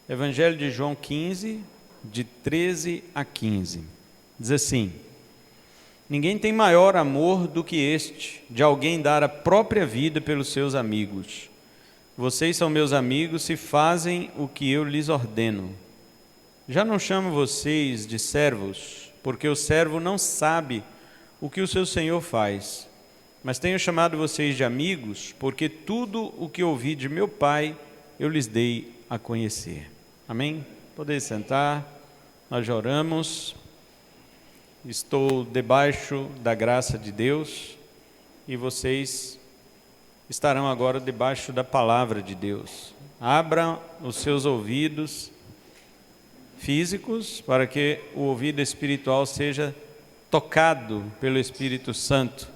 Evangelho de João 15, de 13 a 15. Diz assim: Ninguém tem maior amor do que este, de alguém dar a própria vida pelos seus amigos. Vocês são meus amigos se fazem o que eu lhes ordeno. Já não chamo vocês de servos, porque o servo não sabe o que o seu senhor faz. Mas tenho chamado vocês de amigos, porque tudo o que ouvi de meu Pai eu lhes dei a conhecer. Amém? Podem sentar, nós já oramos. Estou debaixo da graça de Deus e vocês estarão agora debaixo da palavra de Deus. Abra os seus ouvidos físicos para que o ouvido espiritual seja tocado pelo Espírito Santo,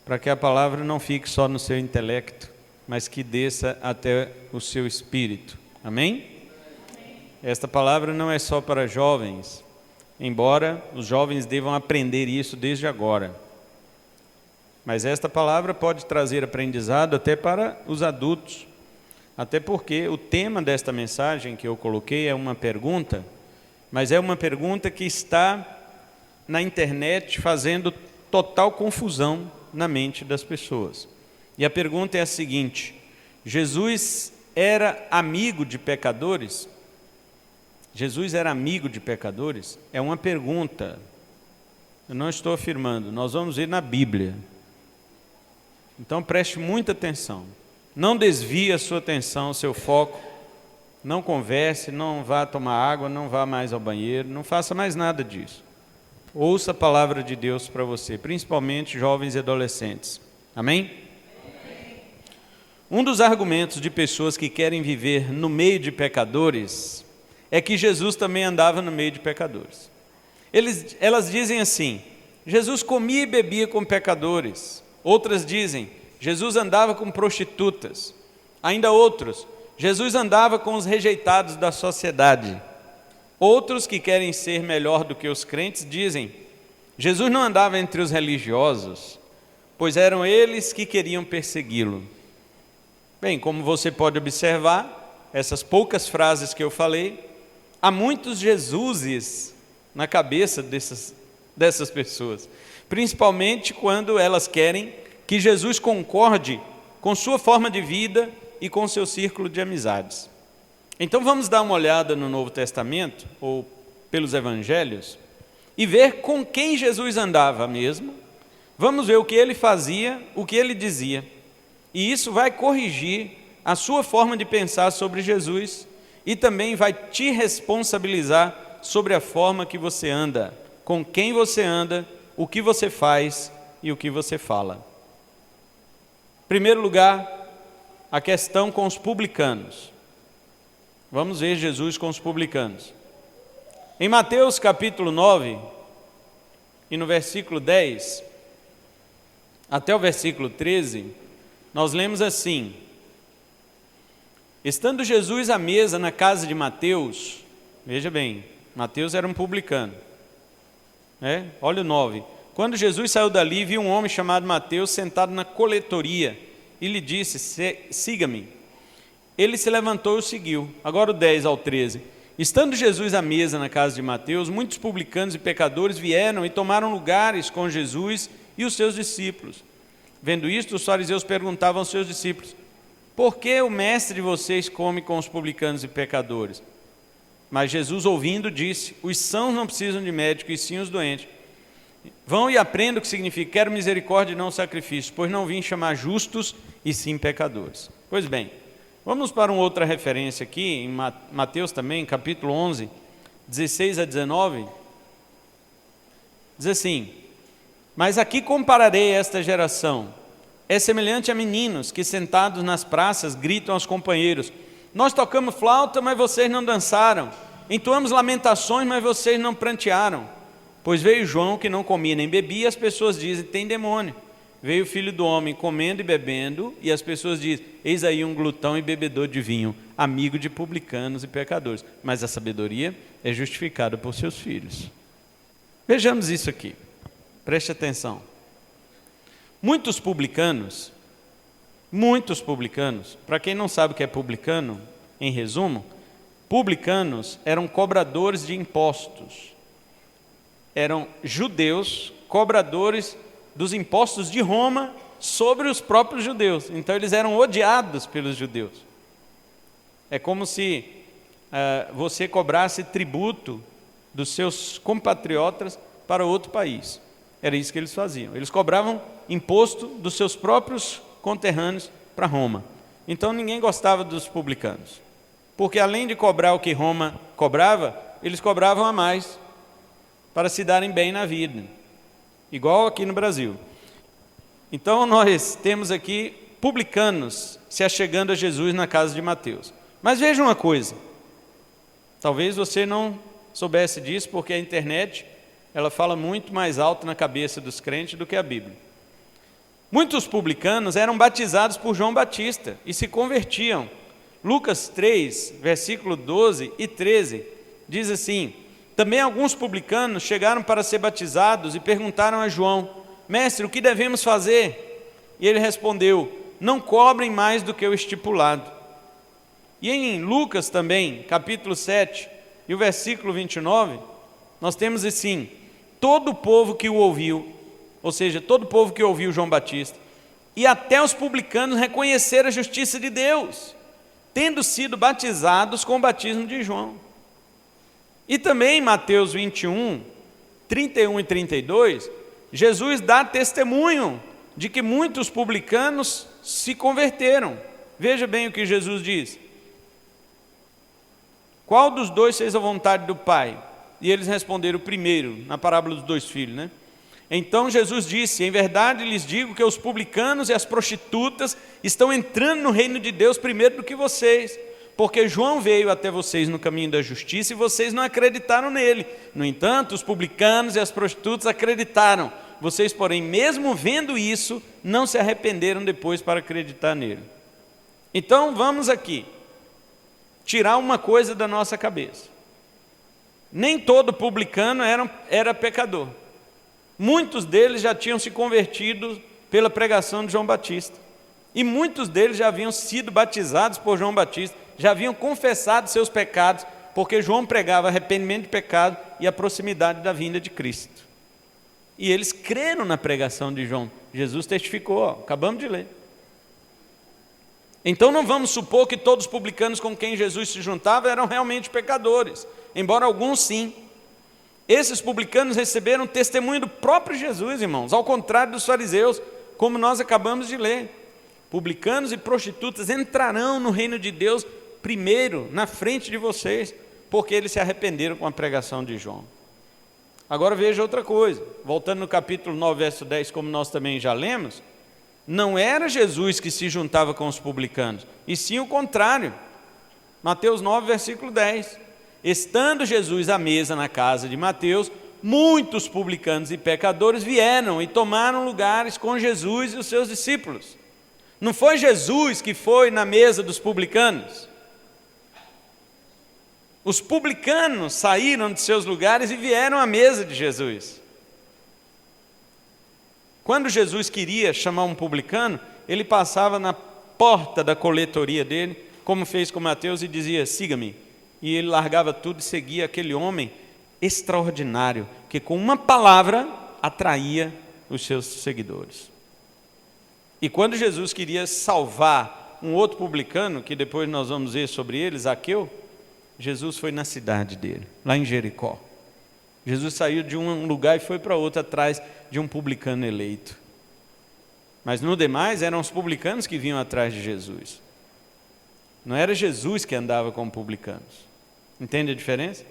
para que a palavra não fique só no seu intelecto, mas que desça até o seu espírito. Amém? Esta palavra não é só para jovens, embora os jovens devam aprender isso desde agora. Mas esta palavra pode trazer aprendizado até para os adultos, até porque o tema desta mensagem que eu coloquei é uma pergunta, mas é uma pergunta que está na internet fazendo total confusão na mente das pessoas. E a pergunta é a seguinte: Jesus era amigo de pecadores? Jesus era amigo de pecadores? É uma pergunta. Eu não estou afirmando, nós vamos ir na Bíblia. Então preste muita atenção. Não desvie a sua atenção, o seu foco. Não converse, não vá tomar água, não vá mais ao banheiro, não faça mais nada disso. Ouça a palavra de Deus para você, principalmente jovens e adolescentes. Amém? Um dos argumentos de pessoas que querem viver no meio de pecadores é que Jesus também andava no meio de pecadores. Elas dizem assim: Jesus comia e bebia com pecadores. Outras dizem: Jesus andava com prostitutas. Ainda outros: Jesus andava com os rejeitados da sociedade. Outros que querem ser melhor do que os crentes dizem: Jesus não andava entre os religiosos, pois eram eles que queriam persegui-lo. Bem, como você pode observar, essas poucas frases que eu falei, há muitos Jesuses na cabeça dessas pessoas, principalmente quando elas querem que Jesus concorde com sua forma de vida e com seu círculo de amizades. Então vamos dar uma olhada no Novo Testamento, ou pelos Evangelhos, e ver com quem Jesus andava mesmo. Vamos ver o que ele fazia, o que ele dizia. E isso vai corrigir a sua forma de pensar sobre Jesus e também vai te responsabilizar sobre a forma que você anda, com quem você anda, o que você faz e o que você fala. Em primeiro lugar, a questão com os publicanos. Vamos ver Jesus com os publicanos. Em Mateus capítulo 9, e no versículo 10, até o versículo 13, nós lemos assim: Estando Jesus à mesa na casa de Mateus, veja bem, Mateus era um publicano. Olha o 9. Quando Jesus saiu dali, viu um homem chamado Mateus sentado na coletoria e lhe disse: siga-me. Ele se levantou e o seguiu. Agora o 10 ao 13. Estando Jesus à mesa na casa de Mateus, muitos publicanos e pecadores vieram e tomaram lugares com Jesus e os seus discípulos. Vendo isto, os fariseus perguntavam aos seus discípulos: Por que o mestre de vocês come com os publicanos e pecadores? Mas Jesus, ouvindo, disse: Os sãos não precisam de médico, e sim os doentes. Vão e aprendam o que significa: quero misericórdia e não sacrifício, pois não vim chamar justos, e sim pecadores. Pois bem, vamos para uma outra referência aqui, em Mateus também, capítulo 11, 16 a 19. Diz assim: Mas aqui compararei esta geração. É semelhante a meninos que sentados nas praças gritam aos companheiros: Nós tocamos flauta, mas vocês não dançaram. Entoamos lamentações, mas vocês não prantearam. Pois veio João, que não comia nem bebia, e as pessoas dizem: tem demônio. Veio o Filho do Homem comendo e bebendo, e as pessoas dizem: eis aí um glutão e bebedor de vinho, amigo de publicanos e pecadores. Mas a sabedoria é justificada por seus filhos. Vejamos isso aqui, preste atenção. Muitos publicanos, para quem não sabe o que é publicano, em resumo, Publicanos eram cobradores de impostos. Eram judeus, cobradores dos impostos de Roma sobre os próprios judeus. Então eles eram odiados pelos judeus. É como se você cobrasse tributo dos seus compatriotas para outro país. Era isso que eles faziam. Eles cobravam imposto dos seus próprios conterrâneos para Roma. Então ninguém gostava dos publicanos. Porque além de cobrar o que Roma cobrava, eles cobravam a mais para se darem bem na vida. Igual aqui no Brasil. Então nós temos aqui publicanos se achegando a Jesus na casa de Mateus. Mas veja uma coisa. Talvez você não soubesse disso, porque a internet ela fala muito mais alto na cabeça dos crentes do que a Bíblia. Muitos publicanos eram batizados por João Batista e se convertiam. Lucas 3, versículo 12 e 13, diz assim: também alguns publicanos chegaram para ser batizados e perguntaram a João: mestre, o que devemos fazer? E ele respondeu: não cobrem mais do que o estipulado. E em Lucas também, capítulo 7, e o versículo 29, nós temos assim: todo o povo que o ouviu, ou seja, todo o povo que ouviu João Batista, e até os publicanos reconheceram a justiça de Deus, tendo sido batizados com o batismo de João. E também em Mateus 21, 31 e 32, Jesus dá testemunho de que muitos publicanos se converteram. Veja bem o que Jesus diz: qual dos dois fez a vontade do Pai? E eles responderam: o primeiro, na parábola dos 2 filhos, né? Então Jesus disse: em verdade lhes digo que os publicanos e as prostitutas estão entrando no reino de Deus primeiro do que vocês, porque João veio até vocês no caminho da justiça e vocês não acreditaram nele. No entanto, os publicanos e as prostitutas acreditaram. Vocês, porém, mesmo vendo isso, não se arrependeram depois para acreditar nele. Então vamos aqui tirar uma coisa da nossa cabeça. Nem todo publicano era pecador. Muitos deles já tinham se convertido pela pregação de João Batista. E muitos deles já haviam sido batizados por João Batista, já haviam confessado seus pecados, porque João pregava arrependimento de pecado e a proximidade da vinda de Cristo. E eles creram na pregação de João. Jesus testificou, acabamos de ler. Então não vamos supor que todos os publicanos com quem Jesus se juntava eram realmente pecadores, embora alguns sim. Esses publicanos receberam testemunho do próprio Jesus, irmãos, ao contrário dos fariseus, como nós acabamos de ler. Publicanos e prostitutas entrarão no reino de Deus primeiro, na frente de vocês, porque eles se arrependeram com a pregação de João. Agora veja outra coisa, voltando no capítulo 9, verso 10, como nós também já lemos, não era Jesus que se juntava com os publicanos, e sim o contrário. Mateus 9, versículo 10. Estando Jesus à mesa na casa de Mateus, muitos publicanos e pecadores vieram e tomaram lugares com Jesus e os seus discípulos. Não foi Jesus que foi na mesa dos publicanos. Os publicanos saíram de seus lugares e vieram à mesa de Jesus. Quando Jesus queria chamar um publicano, ele passava na porta da coletoria dele, como fez com Mateus, e dizia: siga-me. E ele largava tudo e seguia aquele homem extraordinário, que com uma palavra atraía os seus seguidores. E quando Jesus queria salvar um outro publicano, que depois nós vamos ver sobre ele, Zaqueu, Jesus foi na cidade dele, lá em Jericó. Jesus saiu de um lugar e foi para outro atrás de um publicano eleito. Mas no demais eram os publicanos que vinham atrás de Jesus. Não era Jesus que andava com publicanos. Entende a diferença?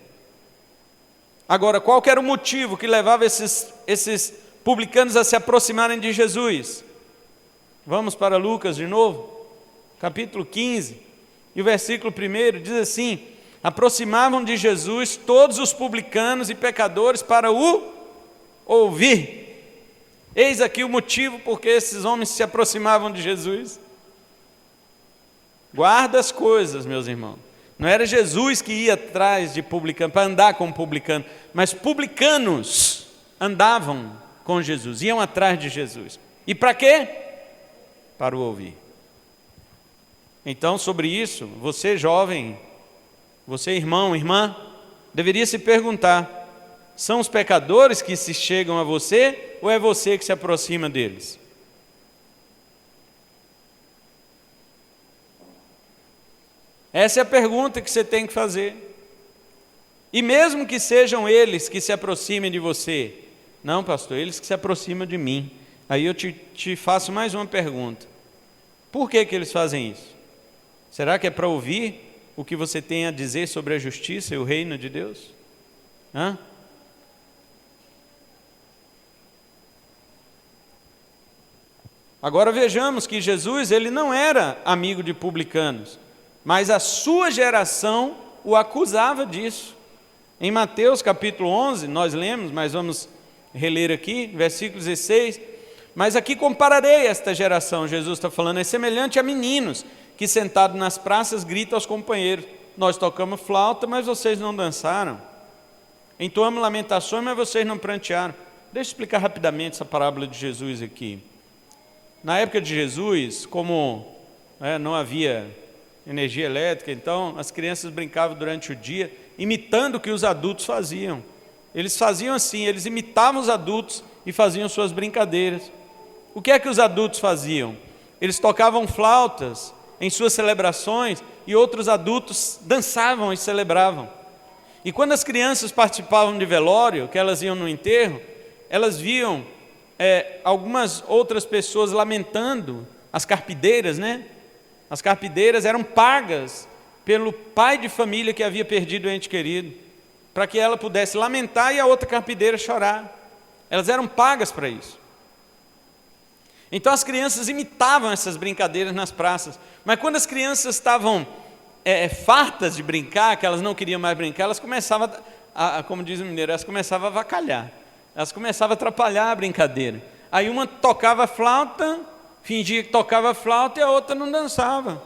Agora, qual que era o motivo que levava esses publicanos a se aproximarem de Jesus? Vamos para Lucas de novo, capítulo 15, e o versículo 1 diz assim: aproximavam de Jesus todos os publicanos e pecadores para o ouvir. Eis aqui o motivo por que esses homens se aproximavam de Jesus. Guarda as coisas, meus irmãos. Não era Jesus que ia atrás de publicano, para andar com publicano, mas publicanos andavam com Jesus, iam atrás de Jesus. E para quê? Para o ouvir. Então, sobre isso, você jovem, Você, irmão, irmã, deveria se perguntar: são os pecadores que se chegam a você ou é você que se aproxima deles? Essa é a pergunta que você tem que fazer. E mesmo que sejam eles que se aproximem de você, não, pastor, eles que se aproximam de mim. Aí eu te faço mais uma pergunta: por que eles fazem isso? Será que é para ouvir o que você tem a dizer sobre a justiça e o reino de Deus? Hã? Agora vejamos que Jesus, ele não era amigo de publicanos, mas a sua geração o acusava disso. Em Mateus capítulo 11, nós lemos, mas vamos reler aqui, versículo 16. Mas aqui compararei esta geração, Jesus está falando, é semelhante a meninos que sentados nas praças gritam aos companheiros: nós tocamos flauta, mas vocês não dançaram. Entoamos lamentações, mas vocês não prantearam. Deixa eu explicar rapidamente essa parábola de Jesus aqui. Na época de Jesus, como não havia energia elétrica, então as crianças brincavam durante o dia, imitando o que os adultos faziam. Eles faziam assim, eles imitavam os adultos e faziam suas brincadeiras. O que é que os adultos faziam? Eles tocavam flautas em suas celebrações e outros adultos dançavam e celebravam. E quando as crianças participavam de velório, que elas iam no enterro, elas viam algumas outras pessoas lamentando, as carpideiras, né? As carpideiras eram pagas pelo pai de família que havia perdido o ente querido, para que ela pudesse lamentar e a outra carpideira chorar. Elas eram pagas para isso. Então as crianças imitavam essas brincadeiras nas praças, mas quando as crianças estavam fartas de brincar, que elas não queriam mais brincar, elas começavam como diz o mineiro, elas começavam a avacalhar, elas começavam a atrapalhar a brincadeira. Aí uma tocava flauta, fingia que tocava flauta e a outra não dançava.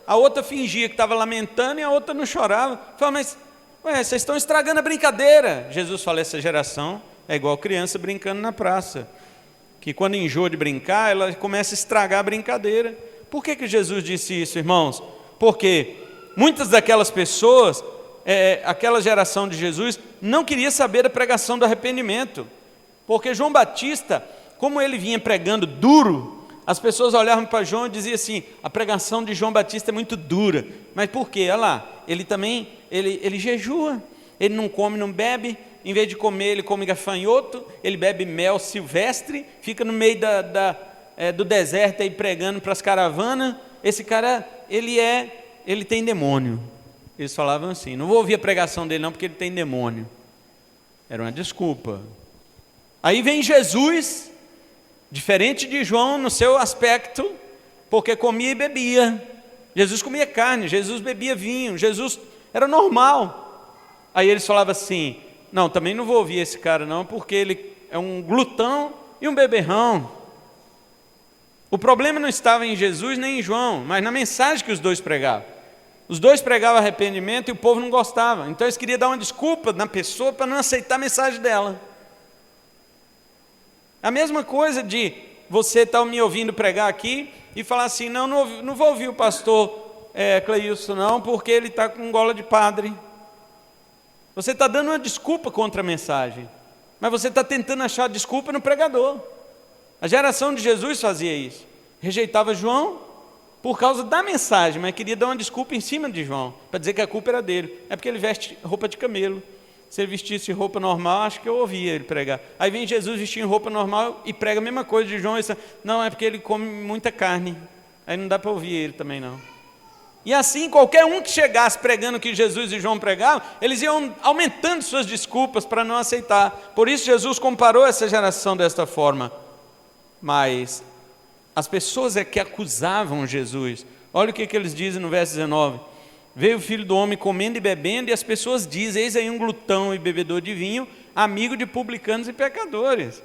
A outra fingia que estava lamentando e a outra não chorava. Fala, mas vocês estão estragando a brincadeira. Jesus fala, essa geração é igual criança brincando na praça, que quando enjoa de brincar, ela começa a estragar a brincadeira. Por que Jesus disse isso, irmãos? Porque muitas daquelas pessoas, aquela geração de Jesus, não queria saber da pregação do arrependimento. Porque João Batista, como ele vinha pregando duro, as pessoas olhavam para João e diziam assim, a pregação de João Batista é muito dura. Mas por quê? Olha lá, ele também, ele jejua, ele não come, não bebe, em vez de comer, ele come gafanhoto, ele bebe mel silvestre, fica no meio do deserto aí pregando para as caravanas. Esse cara, ele tem demônio. Eles falavam assim, não vou ouvir a pregação dele não, porque ele tem demônio. Era uma desculpa. Aí vem Jesus, diferente de João no seu aspecto, porque comia e bebia. Jesus comia carne, Jesus bebia vinho, Jesus era normal. Aí eles falavam assim, não, também não vou ouvir esse cara não, porque ele é um glutão e um beberrão. O problema não estava em Jesus nem em João, mas na mensagem que os dois pregavam. Os dois pregavam arrependimento e o povo não gostava, então eles queriam dar uma desculpa na pessoa para não aceitar a mensagem dela. A mesma coisa de você estar me ouvindo pregar aqui e falar assim, não vou ouvir o pastor Cleilson não, porque ele está com gola de padre. Você está dando uma desculpa contra a mensagem, mas você está tentando achar desculpa no pregador. A geração de Jesus fazia isso, rejeitava João por causa da mensagem, mas queria dar uma desculpa em cima de João, para dizer que a culpa era dele, é porque ele veste roupa de camelo. Se ele vestisse roupa normal, acho que eu ouvia ele pregar. Aí vem Jesus vestindo roupa normal e prega a mesma coisa de João. Não, é porque ele come muita carne. Aí não dá para ouvir ele também não. E assim, qualquer um que chegasse pregando o que Jesus e João pregavam, eles iam aumentando suas desculpas para não aceitar. Por isso Jesus comparou essa geração desta forma. Mas as pessoas que acusavam Jesus, olha o que eles dizem no verso 19. Veio o Filho do Homem comendo e bebendo, e as pessoas dizem, eis aí um glutão e bebedor de vinho, amigo de publicanos e pecadores.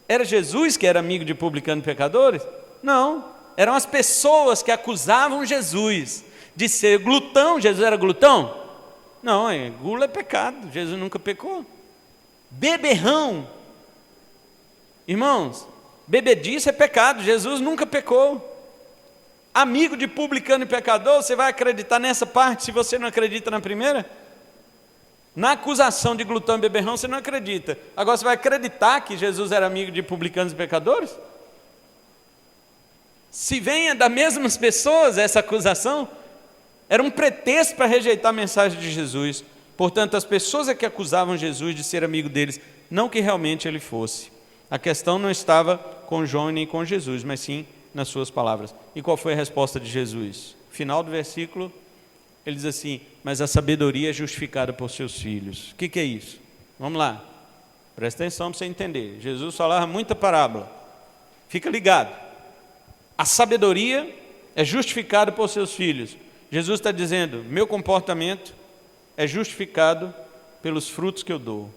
Era Jesus que era amigo de publicanos e pecadores? Não, eram as pessoas que acusavam Jesus de ser glutão. Jesus era glutão? Não, gula é pecado, Jesus nunca pecou. Beberrão, irmãos, bebedice é pecado, Jesus nunca pecou. amigo de publicano e pecador, você vai acreditar nessa parte se você não acredita na primeira? Na acusação de glutão e beberrão você não acredita. Agora você vai acreditar que Jesus era amigo de publicanos e pecadores? Se venha das mesmas pessoas essa acusação, era um pretexto para rejeitar a mensagem de Jesus. Portanto, as pessoas é que acusavam Jesus de ser amigo deles, não que realmente ele fosse. A questão não estava com João nem com Jesus, mas sim nas suas palavras. E qual foi a resposta de Jesus? Final do versículo, ele diz assim: mas a sabedoria é justificada por seus filhos. O que é isso? Vamos lá, presta atenção para você entender. Jesus falava muita parábola, fica ligado. A sabedoria é justificada por seus filhos. Jesus está dizendo: meu comportamento é justificado pelos frutos que eu dou.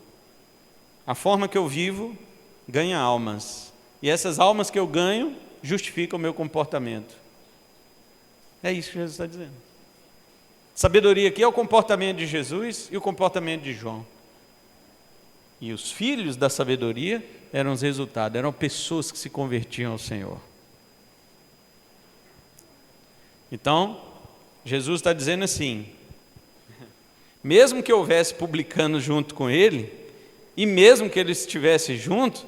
A forma que eu vivo ganha almas, e essas almas que eu ganho justificam o meu comportamento. É isso que Jesus está dizendo. Sabedoria aqui é o comportamento de Jesus e o comportamento de João. E os filhos da sabedoria eram os resultados, eram pessoas que se convertiam ao Senhor. Então, Jesus está dizendo assim: mesmo que houvesse publicanos junto com ele, e mesmo que eles estivessem juntos,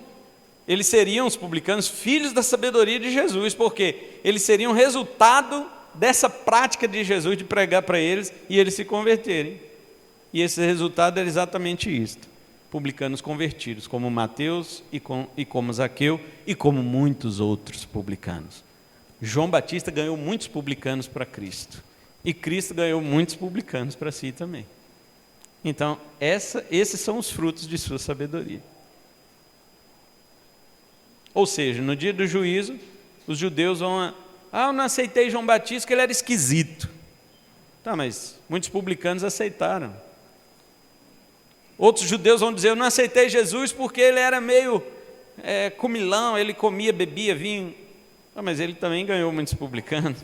eles seriam, os publicanos, filhos da sabedoria de Jesus, porque eles seriam resultado dessa prática de Jesus de pregar para eles e eles se converterem. E esse resultado era exatamente isto: publicanos convertidos, como Mateus e como Zaqueu e como muitos outros publicanos. João Batista ganhou muitos publicanos para Cristo, e Cristo ganhou muitos publicanos para si também. Então, esses são os frutos de sua sabedoria. Ou seja, no dia do juízo, os judeus vão... eu não aceitei João Batista porque ele era esquisito. Tá, mas muitos publicanos aceitaram. Outros judeus vão dizer: eu não aceitei Jesus porque ele era meio comilão, ele comia, bebia vinho. Mas ele também ganhou muitos publicanos.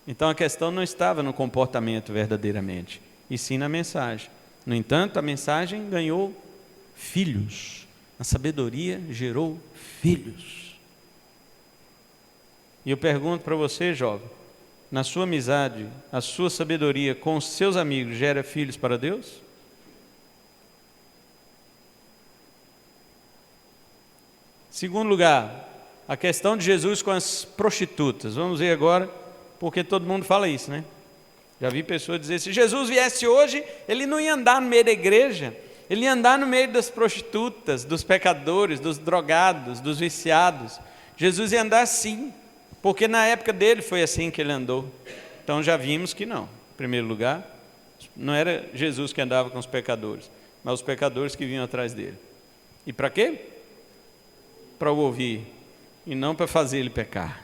Então a questão não estava no comportamento verdadeiramente, e sim na mensagem. No entanto, a mensagem ganhou filhos. A sabedoria gerou filhos. E eu pergunto para você, jovem: na sua amizade, a sua sabedoria com os seus amigos gera filhos para Deus? Segundo lugar, a questão de Jesus com as prostitutas. Vamos ver agora, porque todo mundo fala isso, né? Já vi pessoas dizer: se Jesus viesse hoje, ele não ia andar no meio da igreja, ele ia andar no meio das prostitutas, dos pecadores, dos drogados, dos viciados. Jesus ia andar assim, porque na época dele foi assim que ele andou. Então já vimos que não. Em primeiro lugar, não era Jesus que andava com os pecadores, mas os pecadores que vinham atrás dele. E para quê? Para o ouvir, e não para fazer ele pecar.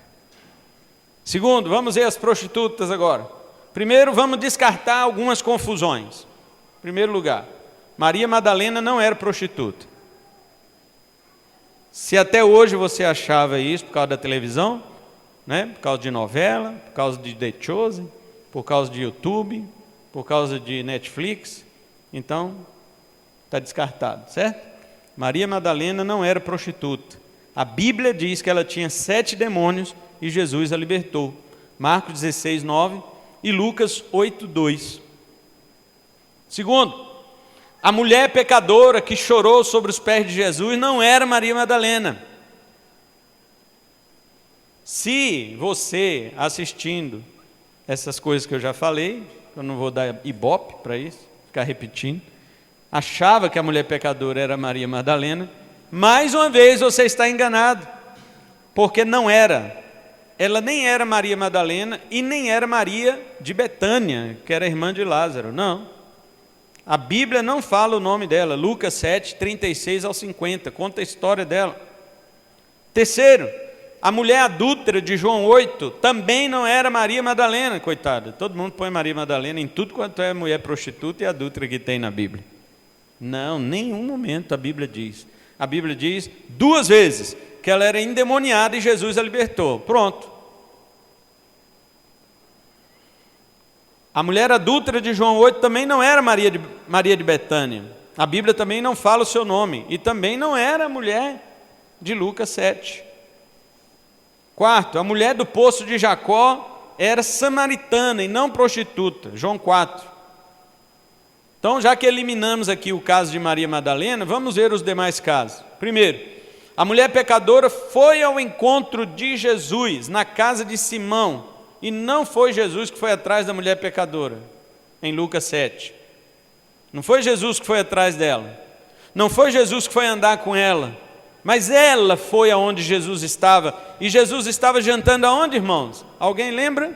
Segundo, vamos ver as prostitutas agora. Primeiro, vamos descartar algumas confusões. Em primeiro lugar, Maria Madalena não era prostituta. Se até hoje você achava isso por causa da televisão, né? Por causa de novela, por causa de The Chosen, por causa de YouTube, por causa de Netflix, então está descartado, certo? Maria Madalena não era prostituta. A Bíblia diz que ela tinha 7 demônios e Jesus a libertou. Marcos 16, 9 e Lucas 8, 2. Segundo, a mulher pecadora que chorou sobre os pés de Jesus não era Maria Madalena. Se você, assistindo essas coisas que eu já falei, eu não vou dar ibope para isso, ficar repetindo, achava que a mulher pecadora era Maria Madalena, mais uma vez você está enganado, porque não era. Ela nem era Maria Madalena e nem era Maria de Betânia, que era irmã de Lázaro, não. A Bíblia não fala o nome dela. Lucas 7, 36 ao 50, conta a história dela. Terceiro, a mulher adúltera de João 8 também não era Maria Madalena, coitada. Todo mundo põe Maria Madalena em tudo quanto é mulher prostituta e adúltera que tem na Bíblia. Não, nenhum momento a Bíblia diz. A Bíblia diz 2 vezes que ela era endemoniada e Jesus a libertou. Pronto. A mulher adúltera de João 8 também não era Maria de Betânia. A Bíblia também não fala o seu nome. E também não era a mulher de Lucas 7. Quarto, a mulher do poço de Jacó era samaritana e não prostituta. João 4. Então, já que eliminamos aqui o caso de Maria Madalena, vamos ver os demais casos. Primeiro, a mulher pecadora foi ao encontro de Jesus na casa de Simão, e não foi Jesus que foi atrás da mulher pecadora, em Lucas 7. Não foi Jesus que foi atrás dela, não foi Jesus que foi andar com ela, mas ela foi aonde Jesus estava, e Jesus estava jantando aonde, irmãos? Alguém lembra?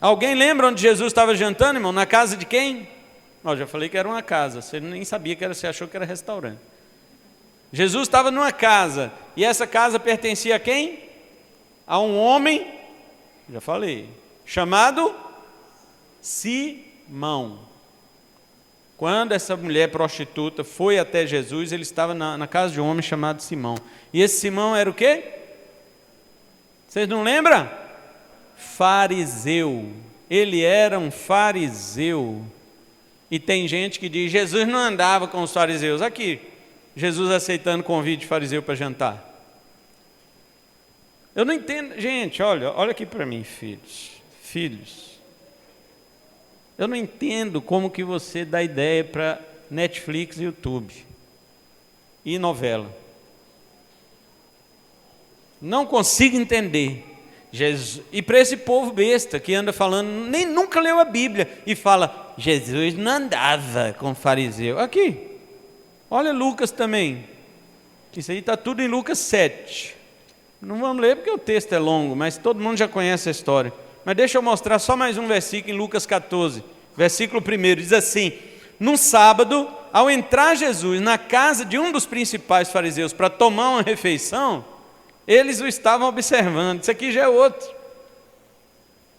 Alguém lembra onde Jesus estava jantando, irmão? Na casa de quem? Eu já falei que era uma casa, você nem sabia que era, você achou que era restaurante. Jesus estava numa casa, e essa casa pertencia a quem? A um homem, já falei, chamado Simão. Quando essa mulher prostituta foi até Jesus, ele estava na casa de um homem chamado Simão. E esse Simão era o quê? Vocês não lembram? Fariseu. Ele era um fariseu. E tem gente que diz, Jesus não andava com os fariseus. Aqui, Jesus aceitando convite de fariseu para jantar. Eu não entendo, gente, olha aqui para mim, filhos. Eu não entendo como que você dá ideia para Netflix e YouTube e novela. Não consigo entender. Jesus, e para esse povo besta que anda falando, nem nunca leu a Bíblia e fala, Jesus não andava com fariseu. Aqui, olha Lucas também. Isso aí está tudo em Lucas 7. Não vamos ler porque o texto é longo, mas todo mundo já conhece a história. Mas deixa eu mostrar só mais um versículo em Lucas 14, versículo 1, diz assim: num sábado, ao entrar Jesus na casa de um dos principais fariseus para tomar uma refeição, eles o estavam observando. Isso aqui já é outro.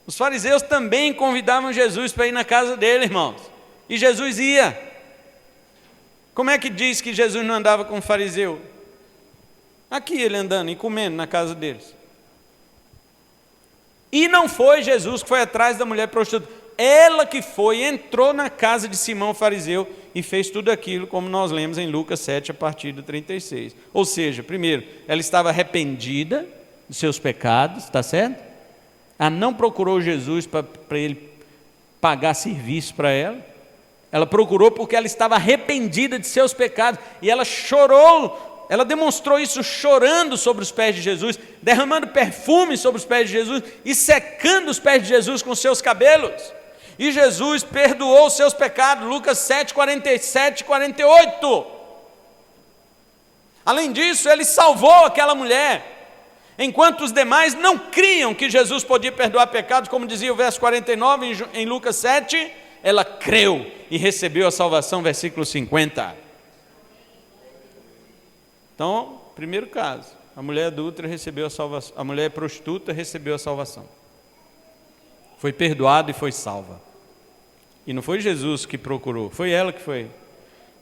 Os fariseus também convidavam Jesus para ir na casa dele, irmãos, e Jesus ia. Como é que diz que Jesus não andava com o fariseu? Aqui ele andando e comendo na casa deles. E não foi Jesus que foi atrás da mulher prostituta. Ela que foi, entrou na casa de Simão fariseu e fez tudo aquilo, como nós lemos em Lucas 7, a partir do 36. Ou seja, primeiro, ela estava arrependida dos seus pecados, está certo? Ela não procurou Jesus para ele pagar serviço para ela. Ela procurou porque ela estava arrependida de seus pecados. E ela chorou. Ela demonstrou isso chorando sobre os pés de Jesus, derramando perfume sobre os pés de Jesus e secando os pés de Jesus com seus cabelos. E Jesus perdoou os seus pecados, Lucas 7, 47 e 48. Além disso, ele salvou aquela mulher, enquanto os demais não criam que Jesus podia perdoar pecados, como dizia o verso 49 em Lucas 7, ela creu e recebeu a salvação, versículo 50. Então, primeiro caso, a mulher adúltera recebeu a salvação, a mulher prostituta recebeu a salvação. Foi perdoada e foi salva. E não foi Jesus que procurou, foi ela que foi.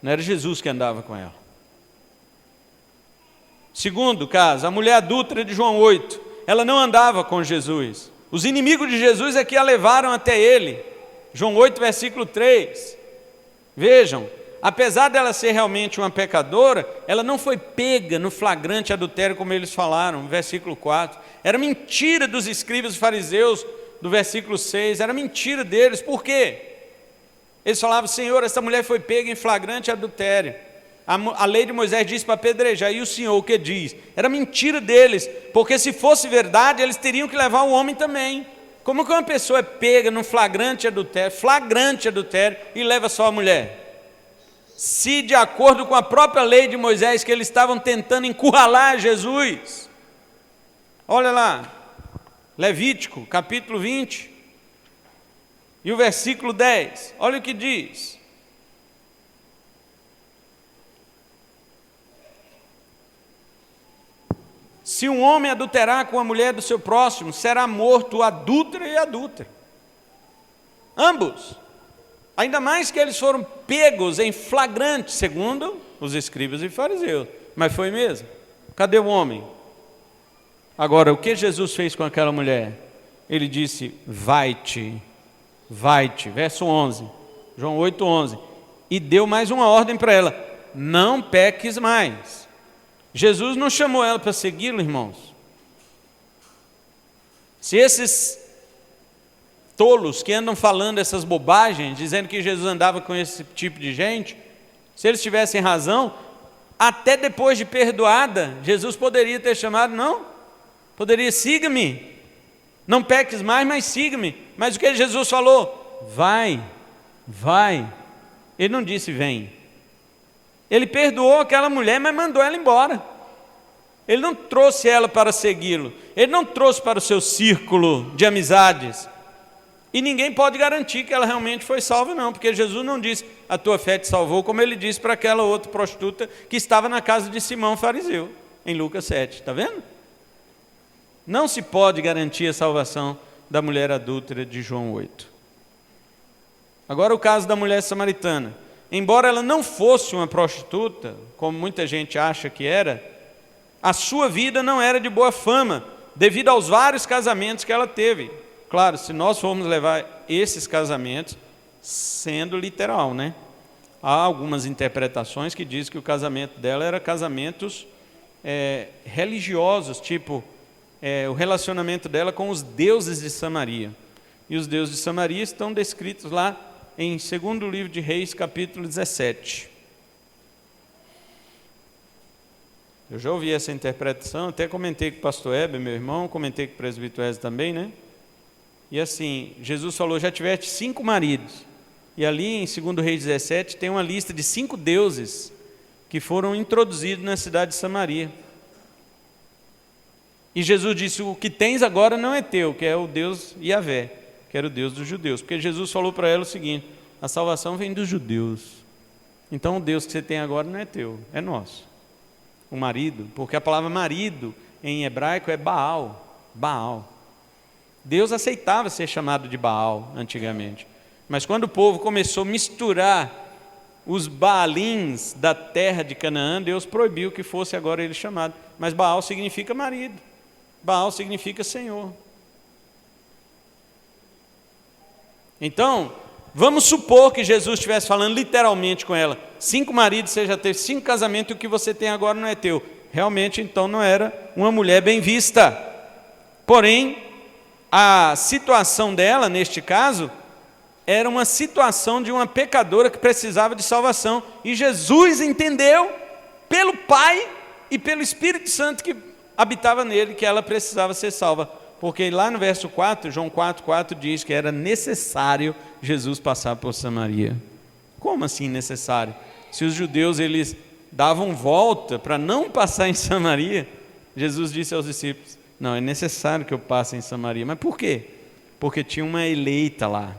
Não era Jesus que andava com ela. Segundo caso, a mulher adúltera de João 8, ela não andava com Jesus. Os inimigos de Jesus é que a levaram até ele. João 8, versículo 3. Vejam. Apesar dela ser realmente uma pecadora, ela não foi pega no flagrante adultério como eles falaram, versículo 4. Era mentira dos escribas e fariseus, do versículo 6, era mentira deles. Por quê? Eles falavam, Senhor, essa mulher foi pega em flagrante adultério. A lei de Moisés diz para apedrejar, e o Senhor o que diz? Era mentira deles, porque se fosse verdade, eles teriam que levar o homem também. Como que uma pessoa é pega no flagrante adultério, e leva só a mulher? Se de acordo com a própria lei de Moisés, que eles estavam tentando encurralar Jesus. Olha lá, Levítico, capítulo 20, e o versículo 10, olha o que diz. Se um homem adulterar com a mulher do seu próximo, será morto adúltero e adúltera. Ambos. Ainda mais que eles foram pegos em flagrante, segundo os escribas e fariseus. Mas foi mesmo. Cadê o homem? Agora, o que Jesus fez com aquela mulher? Ele disse, vai-te, verso 11, João 8, 11. E deu mais uma ordem para ela, não peques mais. Jesus não chamou ela para segui-lo, irmãos. Se esses tolos que andam falando essas bobagens, dizendo que Jesus andava com esse tipo de gente, se eles tivessem razão, até depois de perdoada, Jesus poderia ter chamado, não, poderia, siga-me, não peques mais, mas siga-me. Mas o que Jesus falou? Vai. Ele não disse vem. Ele perdoou aquela mulher, mas mandou ela embora. Ele não trouxe ela para segui-lo, ele não trouxe para o seu círculo de amizades. E ninguém pode garantir que ela realmente foi salva, não, porque Jesus não disse, a tua fé te salvou, como ele disse para aquela outra prostituta que estava na casa de Simão fariseu, em Lucas 7, está vendo? Não se pode garantir a salvação da mulher adúltera de João 8. Agora o caso da mulher samaritana. Embora ela não fosse uma prostituta, como muita gente acha que era, a sua vida não era de boa fama, devido aos vários casamentos que ela teve. Claro, se nós formos levar esses casamentos, sendo literal, né? Há algumas interpretações que dizem que o casamento dela era casamentos religiosos, tipo o relacionamento dela com os deuses de Samaria. E os deuses de Samaria estão descritos lá em 2º livro de Reis, capítulo 17. Eu já ouvi essa interpretação, até comentei com o pastor Heber, meu irmão, comentei com o presbítero Wesley também, né? E assim, Jesus falou, já tiveste 5 maridos. E ali em 2º Reis 17 tem uma lista de 5 deuses que foram introduzidos na cidade de Samaria. E Jesus disse, o que tens agora não é teu, que é o Deus Yahvé, que era o Deus dos judeus. Porque Jesus falou para ela o seguinte, a salvação vem dos judeus. Então o Deus que você tem agora não é teu, é nosso. O marido, porque a palavra marido em hebraico é Baal. Baal. Deus aceitava ser chamado de Baal antigamente. Mas quando o povo começou a misturar os Baalins da terra de Canaã, Deus proibiu que fosse agora ele chamado. Mas Baal significa marido. Baal significa Senhor. Então, vamos supor que Jesus estivesse falando literalmente com ela. 5 maridos, você já teve 5 casamentos e o que você tem agora não é teu. Realmente, então, não era uma mulher bem vista. Porém, a situação dela, neste caso, era uma situação de uma pecadora que precisava de salvação. E Jesus entendeu, pelo Pai e pelo Espírito Santo que habitava nele, que ela precisava ser salva. Porque lá no verso 4, João 4,4 diz que era necessário Jesus passar por Samaria. Como assim necessário? Se os judeus eles davam volta para não passar em Samaria, Jesus disse aos discípulos, não, é necessário que eu passe em Samaria. Mas por quê? Porque tinha uma eleita lá.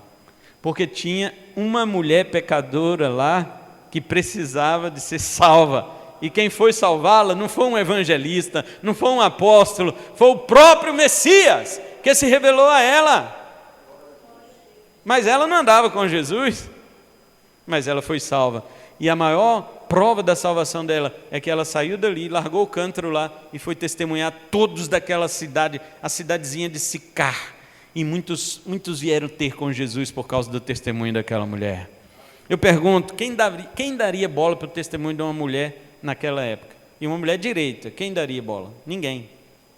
Porque tinha uma mulher pecadora lá que precisava de ser salva. E quem foi salvá-la não foi um evangelista, não foi um apóstolo, foi o próprio Messias que se revelou a ela. Mas ela não andava com Jesus, mas ela foi salva. E a maior prova da salvação dela é que ela saiu dali, largou o cântaro lá e foi testemunhar todos daquela cidade, a cidadezinha de Sicar. E muitos vieram ter com Jesus por causa do testemunho daquela mulher. Eu pergunto, quem daria bola para o testemunho de uma mulher naquela época? E uma mulher direita, quem daria bola? Ninguém.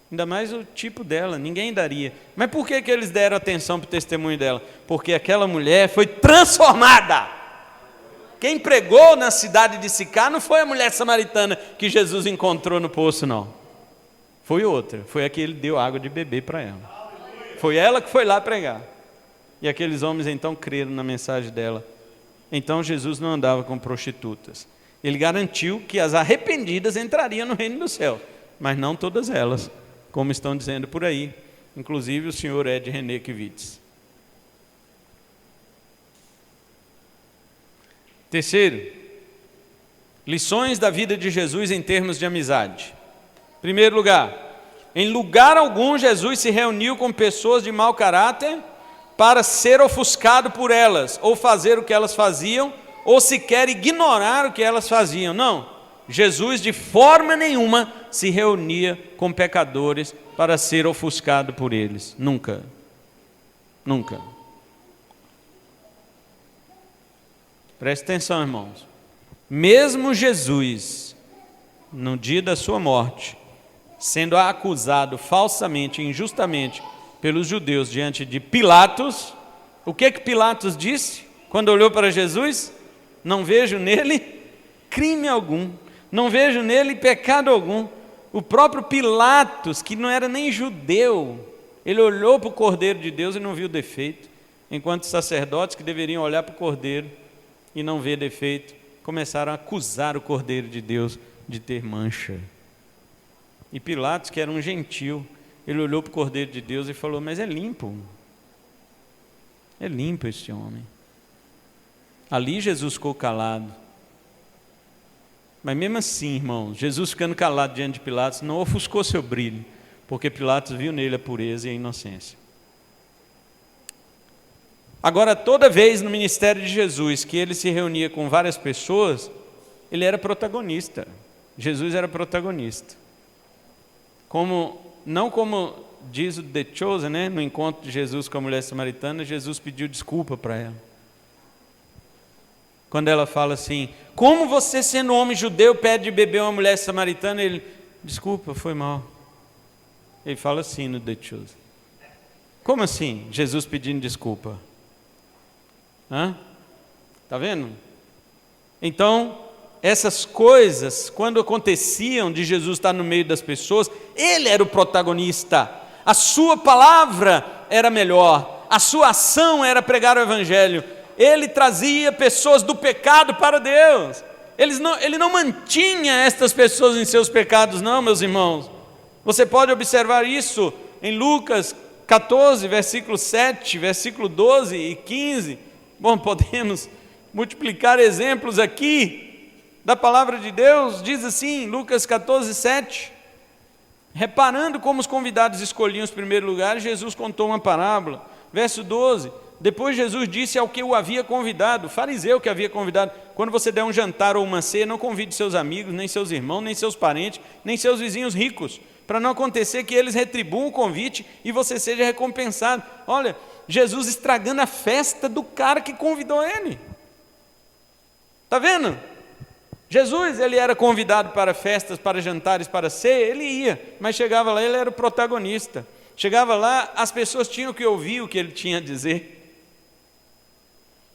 Ainda mais o tipo dela, ninguém daria. Mas por que eles deram atenção para o testemunho dela? Porque aquela mulher foi transformada. Quem pregou na cidade de Sicar não foi a mulher samaritana que Jesus encontrou no poço, não. Foi outra, foi a que ele deu água de beber para ela. Foi ela que foi lá pregar. E aqueles homens então creram na mensagem dela. Então Jesus não andava com prostitutas. Ele garantiu que as arrependidas entrariam no reino do céu, mas não todas elas, como estão dizendo por aí, inclusive o senhor Ed René Kivitz. Terceiro, lições da vida de Jesus em termos de amizade. Primeiro lugar, em lugar algum Jesus se reuniu com pessoas de mau caráter para ser ofuscado por elas, ou fazer o que elas faziam, ou sequer ignorar o que elas faziam. Não, Jesus de forma nenhuma se reunia com pecadores para ser ofuscado por eles. Nunca. Nunca. Preste atenção, irmãos. Mesmo Jesus, no dia da sua morte, sendo acusado falsamente, injustamente, pelos judeus diante de Pilatos, o que Pilatos disse quando olhou para Jesus? Não vejo nele crime algum, não vejo nele pecado algum. O próprio Pilatos, que não era nem judeu, ele olhou para o Cordeiro de Deus e não viu defeito, enquanto os sacerdotes que deveriam olhar para o Cordeiro e não ver defeito, começaram a acusar o Cordeiro de Deus de ter mancha. E Pilatos, que era um gentil, ele olhou para o Cordeiro de Deus e falou: mas é limpo este homem. Ali Jesus ficou calado. Mas mesmo assim, irmãos, Jesus ficando calado diante de Pilatos não ofuscou seu brilho, porque Pilatos viu nele a pureza e a inocência. Agora, toda vez no ministério de Jesus que ele se reunia com várias pessoas, ele era protagonista. Jesus era protagonista. Não como diz o The Chosen, né? No encontro de Jesus com a mulher samaritana, Jesus pediu desculpa para ela. Quando ela fala assim: como você, sendo homem judeu, pede de beber uma mulher samaritana? Ele: desculpa, foi mal. Ele fala assim no The Chosen. Como assim? Jesus pedindo desculpa. Está vendo? Então, essas coisas, quando aconteciam de Jesus estar no meio das pessoas, ele era o protagonista. A sua palavra era melhor, a sua ação era pregar o evangelho. Ele trazia pessoas do pecado para Deus. Ele não mantinha estas pessoas em seus pecados, não, meus irmãos. Você pode observar isso em Lucas 14, versículo 7, versículo 12 e 15. Bom, podemos multiplicar exemplos aqui da palavra de Deus. Diz assim, Lucas 14, 7. Reparando como os convidados escolhiam os primeiros lugares, Jesus contou uma parábola. Verso 12. Depois Jesus disse ao que o havia convidado, o fariseu que havia convidado: quando você der um jantar ou uma ceia, não convide seus amigos, nem seus irmãos, nem seus parentes, nem seus vizinhos ricos, para não acontecer que eles retribuam o convite e você seja recompensado. Olha, Jesus estragando a festa do cara que convidou ele. Está vendo? Jesus, ele era convidado para festas, para jantares, para ceia, ele ia, mas chegava lá, ele era o protagonista. Chegava lá, as pessoas tinham que ouvir o que ele tinha a dizer.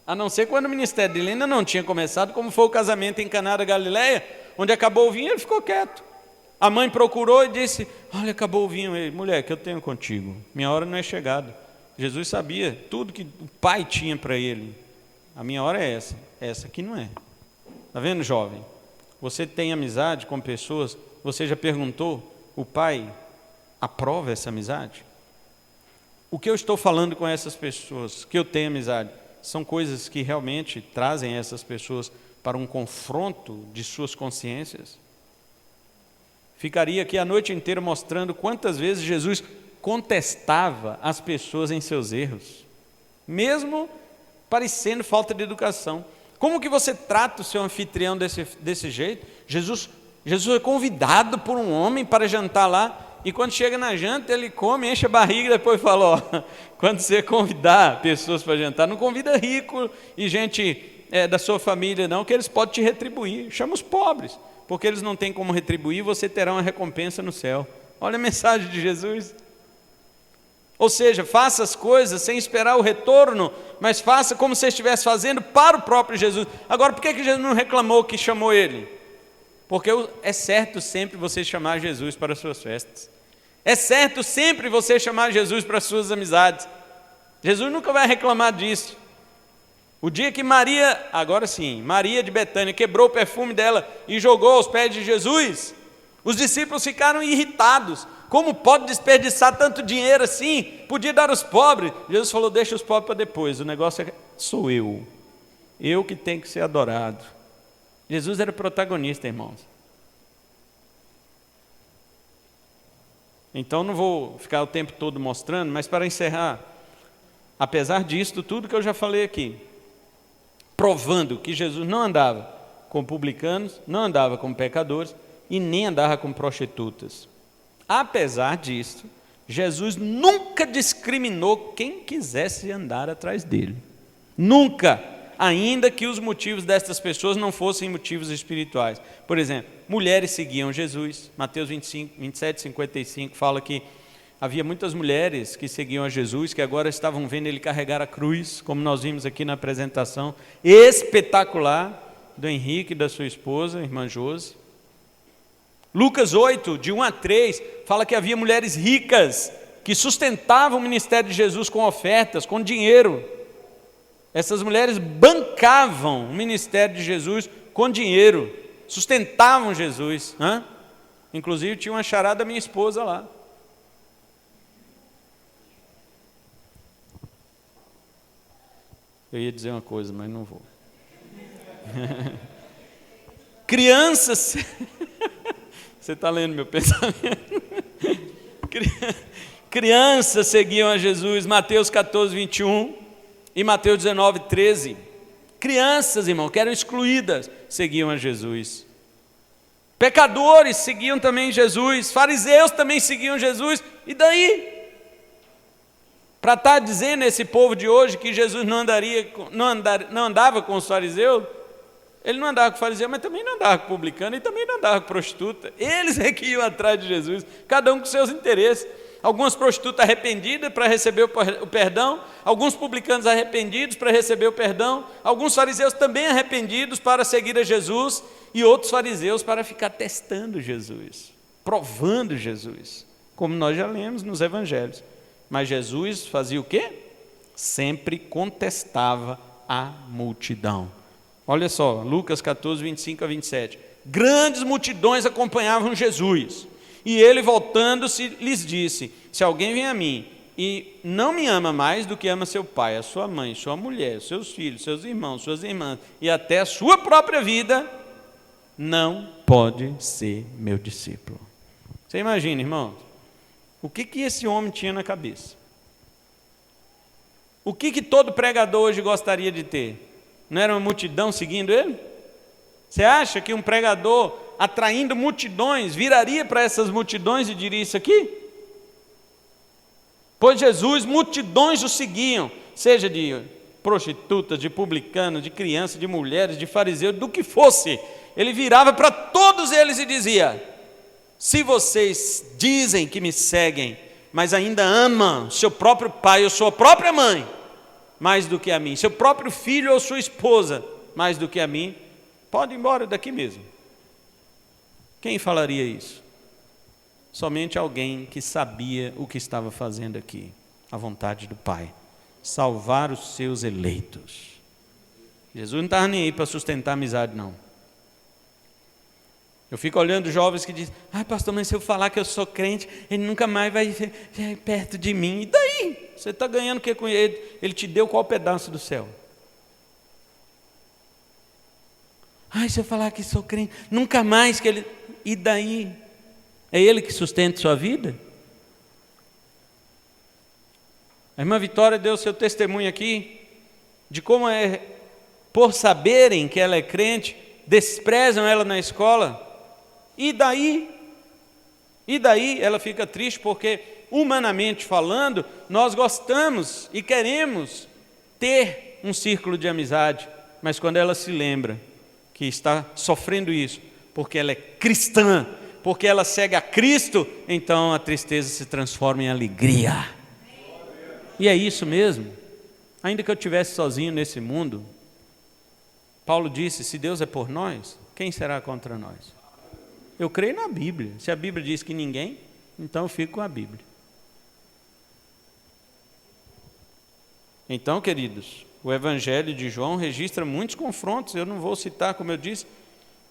A não ser quando o ministério dele ainda não tinha começado, como foi o casamento em Caná da Galileia, onde acabou o vinho, ele ficou quieto. A mãe procurou e disse: olha, acabou o vinho. Ele: mulher, que eu tenho contigo, minha hora não é chegada. Jesus sabia tudo que o pai tinha para ele. A minha hora é essa aqui não é. Está vendo, jovem? Você tem amizade com pessoas, você já perguntou, o pai aprova essa amizade? O que eu estou falando com essas pessoas, que eu tenho amizade, são coisas que realmente trazem essas pessoas para um confronto de suas consciências? Ficaria aqui a noite inteira mostrando quantas vezes Jesus contestava as pessoas em seus erros, mesmo parecendo falta de educação. Como que você trata o seu anfitrião desse jeito? Jesus é convidado por um homem para jantar lá, e quando chega na janta, ele come, enche a barriga e depois fala: ó, quando você convidar pessoas para jantar, não convida rico e gente da sua família não, que eles podem te retribuir. Chama os pobres, porque eles não têm como retribuir, você terá uma recompensa no céu. Olha a mensagem de Jesus. Ou seja, faça as coisas sem esperar o retorno, mas faça como se estivesse fazendo para o próprio Jesus. Agora, por que Jesus não reclamou que chamou ele? Porque é certo sempre você chamar Jesus para as suas festas. É certo sempre você chamar Jesus para as suas amizades. Jesus nunca vai reclamar disso. O dia que Maria, agora sim, Maria de Betânia quebrou o perfume dela e jogou aos pés de Jesus, os discípulos ficaram irritados. Como pode desperdiçar tanto dinheiro assim? Podia dar aos pobres. Jesus falou: deixa os pobres para depois, o negócio sou eu que tenho que ser adorado. Jesus era protagonista, irmãos. Então não vou ficar o tempo todo mostrando, mas para encerrar, apesar disso, tudo que eu já falei aqui, provando que Jesus não andava com publicanos, não andava com pecadores e nem andava com prostitutas. Apesar disso, Jesus nunca discriminou quem quisesse andar atrás dele. Nunca, ainda que os motivos destas pessoas não fossem motivos espirituais. Por exemplo, mulheres seguiam Jesus. Mateus 25, 27, 55 fala que Havia muitas mulheres que seguiam a Jesus, que agora estavam vendo ele carregar a cruz, como nós vimos aqui na apresentação espetacular do Henrique e da sua esposa, irmã Josi. Lucas 8, de 1 a 3, fala que havia mulheres ricas que sustentavam o ministério de Jesus com ofertas, com dinheiro. Essas mulheres bancavam o ministério de Jesus com dinheiro, sustentavam Jesus. Inclusive tinha uma charada da minha esposa lá. Eu ia dizer uma coisa, mas não vou. Crianças, você está lendo meu pensamento? Crianças seguiam a Jesus, Mateus 14, 21 e Mateus 19, 13. Crianças, irmão, que eram excluídas, seguiam a Jesus. Pecadores seguiam também Jesus, fariseus também seguiam Jesus, e daí? Para estar dizendo a esse povo de hoje que Jesus não andava com os fariseus, ele não andava com fariseu, mas também não andava com publicano, e também não andava com prostituta. Eles é que iam atrás de Jesus, cada um com seus interesses. Algumas prostitutas arrependidas para receber o perdão, alguns publicanos arrependidos para receber o perdão, alguns fariseus também arrependidos para seguir a Jesus, e outros fariseus para ficar testando Jesus, provando Jesus, como nós já lemos nos evangelhos. Mas Jesus fazia o quê? Sempre contestava a multidão. Olha só, Lucas 14, 25 a 27. Grandes multidões acompanhavam Jesus, e ele, voltando-se, lhes disse: se alguém vem a mim e não me ama mais do que ama seu pai, a sua mãe, sua mulher, seus filhos, seus irmãos, suas irmãs e até a sua própria vida, não pode ser meu discípulo. Você imagina, irmão, o que esse homem tinha na cabeça? O que todo pregador hoje gostaria de ter? Não era uma multidão seguindo ele? Você acha que um pregador atraindo multidões viraria para essas multidões e diria isso aqui? Pois Jesus, multidões o seguiam, seja de prostitutas, de publicanos, de crianças, de mulheres, de fariseus, do que fosse. Ele virava para todos eles e dizia: se vocês dizem que me seguem, mas ainda amam seu próprio pai ou sua própria mãe mais do que a mim, seu próprio filho ou sua esposa mais do que a mim, pode ir embora daqui mesmo. Quem falaria isso? Somente alguém que sabia o que estava fazendo aqui, a vontade do Pai, salvar os seus eleitos. Jesus não estava nem aí para sustentar a amizade, não. Eu fico olhando jovens que dizem: pastor, mas se eu falar que eu sou crente, ele nunca mais vai vir perto de mim. E daí? Você está ganhando o que com ele? Ele te deu qual pedaço do céu? Se eu falar que sou crente, nunca mais que ele... E daí? É ele que sustenta sua vida? A irmã Vitória deu seu testemunho aqui, de como é, por saberem que ela é crente, desprezam ela na escola. E daí? E daí ela fica triste porque, humanamente falando, nós gostamos e queremos ter um círculo de amizade, mas quando ela se lembra que está sofrendo isso, porque ela é cristã, porque ela segue a Cristo, então a tristeza se transforma em alegria. E é isso mesmo. Ainda que eu estivesse sozinho nesse mundo, Paulo disse: se Deus é por nós, quem será contra nós? Eu creio na Bíblia. Se a Bíblia diz que ninguém, então eu fico com a Bíblia. Então, queridos, o Evangelho de João registra muitos confrontos. Eu não vou citar, como eu disse.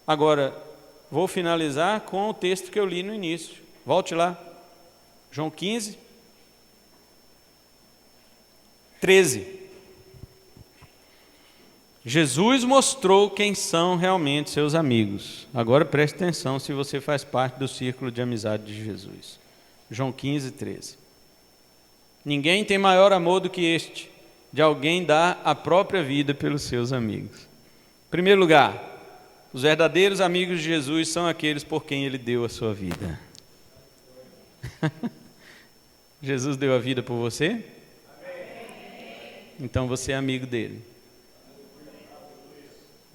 Agora, vou finalizar com o texto que eu li no início. Volte lá. João 15, 13. Jesus mostrou quem são realmente seus amigos. Agora preste atenção se você faz parte do círculo de amizade de Jesus. João 15, 13. Ninguém tem maior amor do que este, de alguém dar a própria vida pelos seus amigos. Em primeiro lugar, os verdadeiros amigos de Jesus são aqueles por quem ele deu a sua vida. Jesus deu a vida por você? Então você é amigo dele.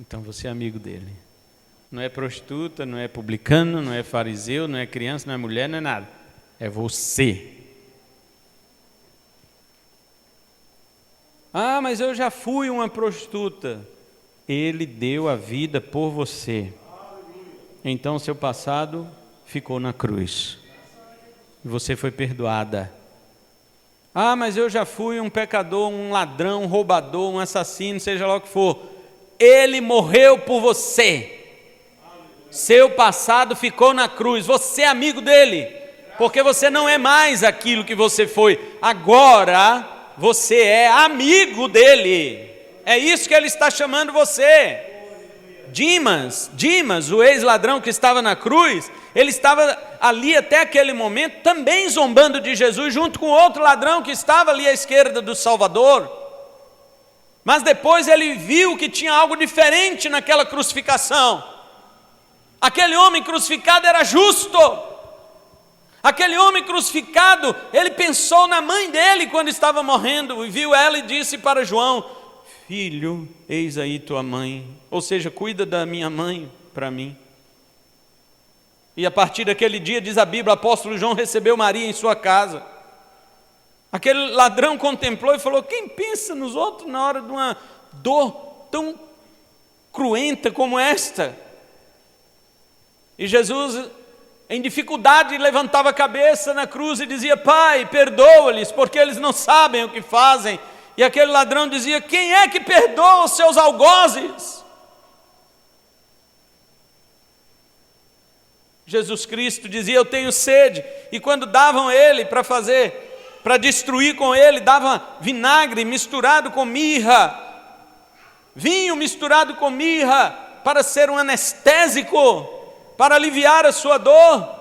Então você é amigo dele. Não é prostituta, não é publicano, não é fariseu, não é criança, não é mulher, não é nada. É você. Ah, mas eu já fui uma prostituta. Ele deu a vida por você. Então seu passado ficou na cruz. E você foi perdoada. Ah, mas eu já fui um pecador, um ladrão, um roubador, um assassino, seja lá o que for. Ele morreu por você. Seu passado ficou na cruz. Você é amigo dele. Porque você não é mais aquilo que você foi. Agora você é amigo dele. É isso que ele está chamando você. Dimas, o ex-ladrão que estava na cruz, ele estava ali até aquele momento também zombando de Jesus, junto com outro ladrão que estava ali à esquerda do Salvador. Mas depois ele viu que tinha algo diferente naquela crucificação. Aquele homem crucificado era justo. Aquele homem crucificado, ele pensou na mãe dele quando estava morrendo, e viu ela e disse para João: filho, eis aí tua mãe. Ou seja, cuida da minha mãe para mim. E a partir daquele dia, diz a Bíblia, o apóstolo João recebeu Maria em sua casa. Aquele ladrão contemplou e falou: quem pensa nos outros na hora de uma dor tão cruenta como esta? E Jesus, em dificuldade, levantava a cabeça na cruz e dizia: Pai, perdoa-lhes, porque eles não sabem o que fazem. E aquele ladrão dizia: quem é que perdoa os seus algozes? Jesus Cristo dizia: eu tenho sede. E quando davam ele para destruir com ele, dava vinagre misturado com mirra, vinho misturado com mirra, para ser um anestésico, para aliviar a sua dor.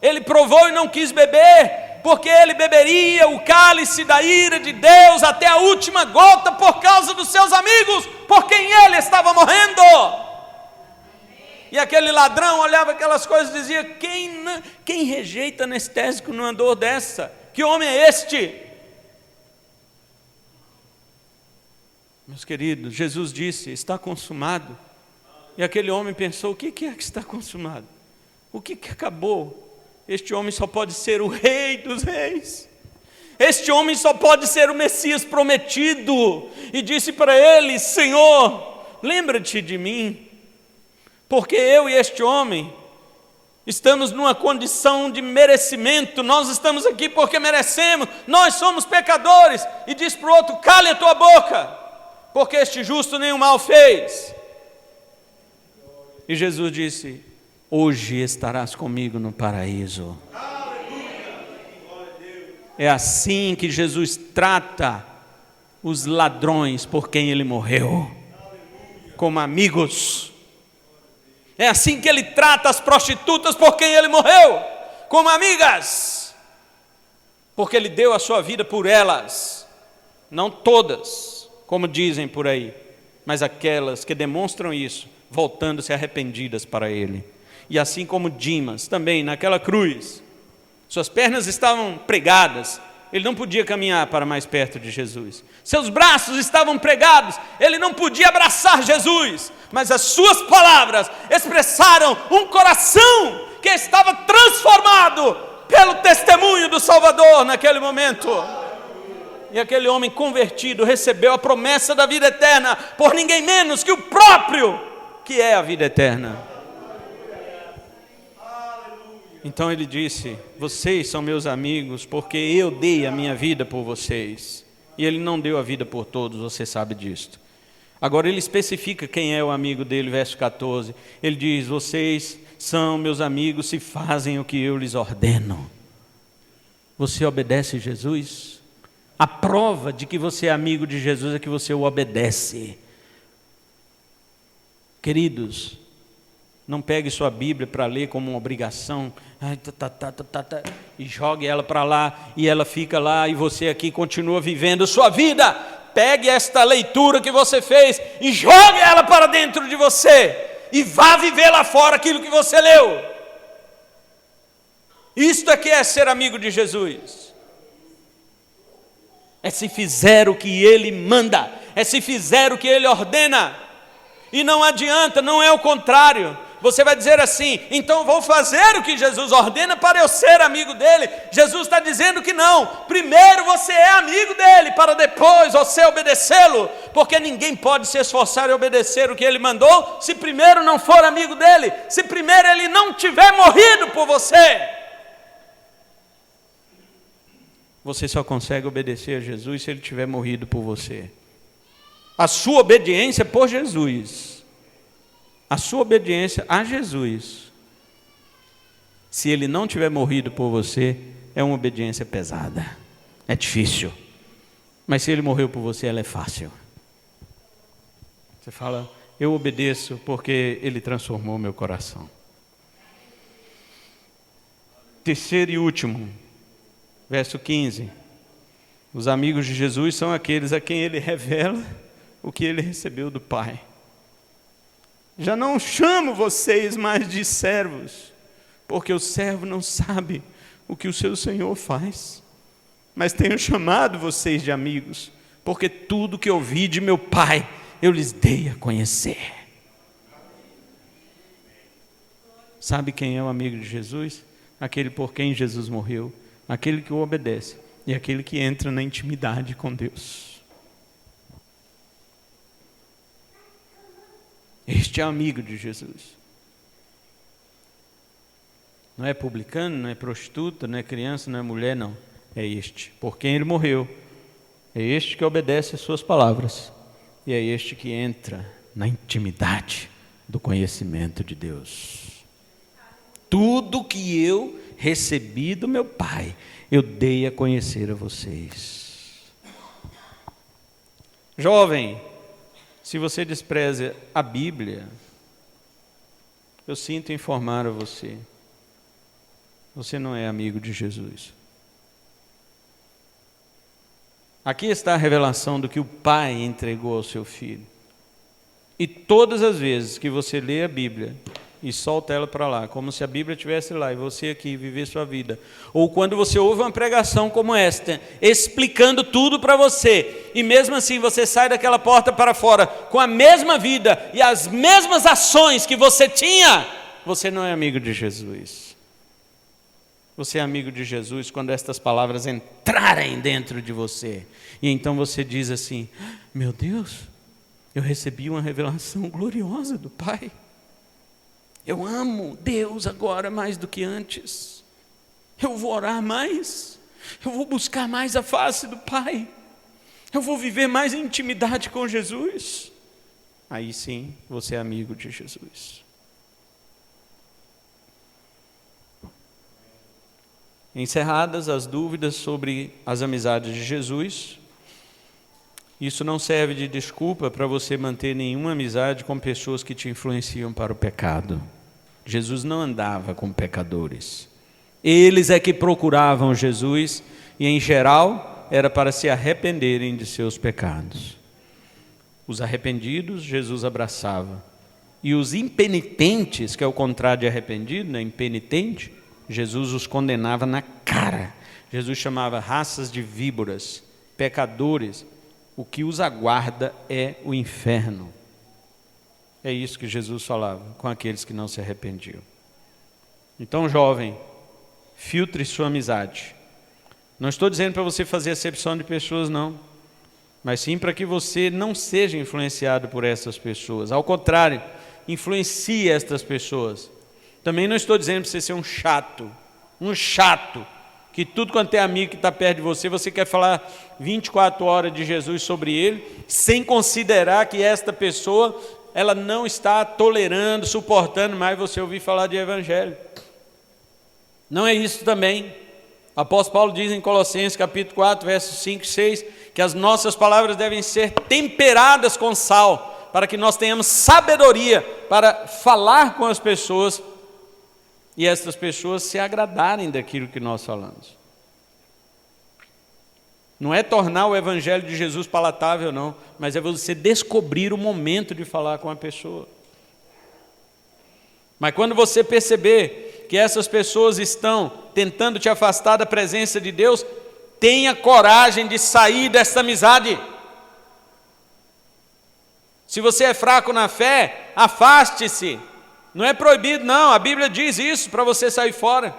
Ele provou e não quis beber, porque ele beberia o cálice da ira de Deus até a última gota por causa dos seus amigos, por quem ele estava morrendo. E aquele ladrão olhava aquelas coisas e dizia: quem rejeita anestésico numa dor dessa? Que homem é este? Meus queridos, Jesus disse: está consumado. E aquele homem pensou: o que é que está consumado? O que acabou? Este homem só pode ser o Rei dos Reis. Este homem só pode ser o Messias prometido. E disse para ele: Senhor, lembra-te de mim, porque eu e este homem estamos numa condição de merecimento. Nós estamos aqui porque merecemos. Nós somos pecadores. E diz para o outro: cale a tua boca, porque este justo nenhum mal fez. E Jesus disse: hoje estarás comigo no paraíso. É assim que Jesus trata os ladrões por quem ele morreu, como amigos. É assim que ele trata as prostitutas por quem ele morreu, como amigas, porque ele deu a sua vida por elas. Não todas, como dizem por aí, mas aquelas que demonstram isso, voltando-se arrependidas para ele. E assim como Dimas, também naquela cruz, suas pernas estavam pregadas, ele não podia caminhar para mais perto de Jesus. Seus braços estavam pregados, ele não podia abraçar Jesus, mas as suas palavras expressaram um coração que estava transformado pelo testemunho do Salvador naquele momento. E aquele homem convertido recebeu a promessa da vida eterna por ninguém menos que o próprio, que é a vida eterna. Então ele disse: vocês são meus amigos porque eu dei a minha vida por vocês. E ele não deu a vida por todos, você sabe disto. Agora ele especifica quem é o amigo dele, verso 14. Ele diz: vocês são meus amigos se fazem o que eu lhes ordeno. Você obedece Jesus? A prova de que você é amigo de Jesus é que você o obedece. Queridos, não pegue sua Bíblia para ler como uma obrigação, e jogue ela para lá, e ela fica lá, e você aqui continua vivendo sua vida. Pegue esta leitura que você fez e jogue ela para dentro de você, e vá viver lá fora aquilo que você leu. Isto é que é ser amigo de Jesus. É se fizer o que Ele manda, é se fizer o que Ele ordena. E não adianta, não é o contrário. Você vai dizer assim: então vou fazer o que Jesus ordena para eu ser amigo dele. Jesus está dizendo que não. Primeiro você é amigo dele, para depois você obedecê-lo. Porque ninguém pode se esforçar em obedecer o que ele mandou, se primeiro não for amigo dele, se primeiro ele não tiver morrido por você. Você só consegue obedecer a Jesus se ele tiver morrido por você. A sua obediência por Jesus, a sua obediência a Jesus, se ele não tiver morrido por você, é uma obediência pesada, é difícil. Mas se ele morreu por você, ela é fácil. Você fala: eu obedeço porque ele transformou meu coração. Terceiro e último, verso 15. Os amigos de Jesus são aqueles a quem ele revela o que ele recebeu do Pai. Já não chamo vocês mais de servos, porque o servo não sabe o que o seu Senhor faz. Mas tenho chamado vocês de amigos, porque tudo que ouvi de meu Pai, eu lhes dei a conhecer. Sabe quem é o amigo de Jesus? Aquele por quem Jesus morreu, aquele que o obedece e aquele que entra na intimidade com Deus. Este é amigo de Jesus. Não é publicano, não é prostituta, não é criança, não é mulher, não. É este, por quem ele morreu. É este que obedece às suas palavras. E é este que entra na intimidade do conhecimento de Deus. Tudo que eu recebi do meu Pai, eu dei a conhecer a vocês. Jovem, se você despreza a Bíblia, eu sinto informar a você, você não é amigo de Jesus. Aqui está a revelação do que o Pai entregou ao seu Filho. E todas as vezes que você lê a Bíblia e solta ela para lá, como se a Bíblia estivesse lá e você aqui viver sua vida, ou quando você ouve uma pregação como esta, explicando tudo para você, e mesmo assim você sai daquela porta para fora com a mesma vida e as mesmas ações que você tinha, você não é amigo de Jesus. Você é amigo de Jesus quando estas palavras entrarem dentro de você, e então você diz assim: meu Deus, eu recebi uma revelação gloriosa do Pai. Eu amo Deus agora mais do que antes. Eu vou orar mais. Eu vou buscar mais a face do Pai. Eu vou viver mais em intimidade com Jesus. Aí sim, você é amigo de Jesus. Encerradas as dúvidas sobre as amizades de Jesus, isso não serve de desculpa para você manter nenhuma amizade com pessoas que te influenciam para o pecado. Jesus não andava com pecadores. Eles é que procuravam Jesus e, em geral, era para se arrependerem de seus pecados. Os arrependidos, Jesus abraçava. E os impenitentes, que é o contrário de arrependido, né? Impenitente, Jesus os condenava na cara. Jesus chamava raças de víboras, pecadores. O que os aguarda é o inferno. É isso que Jesus falava com aqueles que não se arrependiam. Então, jovem, filtre sua amizade. Não estou dizendo para você fazer acepção de pessoas, não. Mas sim para que você não seja influenciado por essas pessoas. Ao contrário, influencie estas pessoas. Também não estou dizendo para você ser um chato, que tudo quanto é amigo que está perto de você, você quer falar 24 horas de Jesus sobre ele, sem considerar que esta pessoa, ela não está tolerando, suportando mais você ouvir falar de evangelho. Não é isso também. O apóstolo Paulo diz em Colossenses capítulo 4, versos 5 e 6, que as nossas palavras devem ser temperadas com sal, para que nós tenhamos sabedoria para falar com as pessoas e essas pessoas se agradarem daquilo que nós falamos. Não é tornar o evangelho de Jesus palatável, não, mas é você descobrir o momento de falar com a pessoa. Mas quando você perceber que essas pessoas estão tentando te afastar da presença de Deus, tenha coragem de sair dessa amizade. Se você é fraco na fé, afaste-se. Não é proibido, não. A Bíblia diz isso para você sair fora.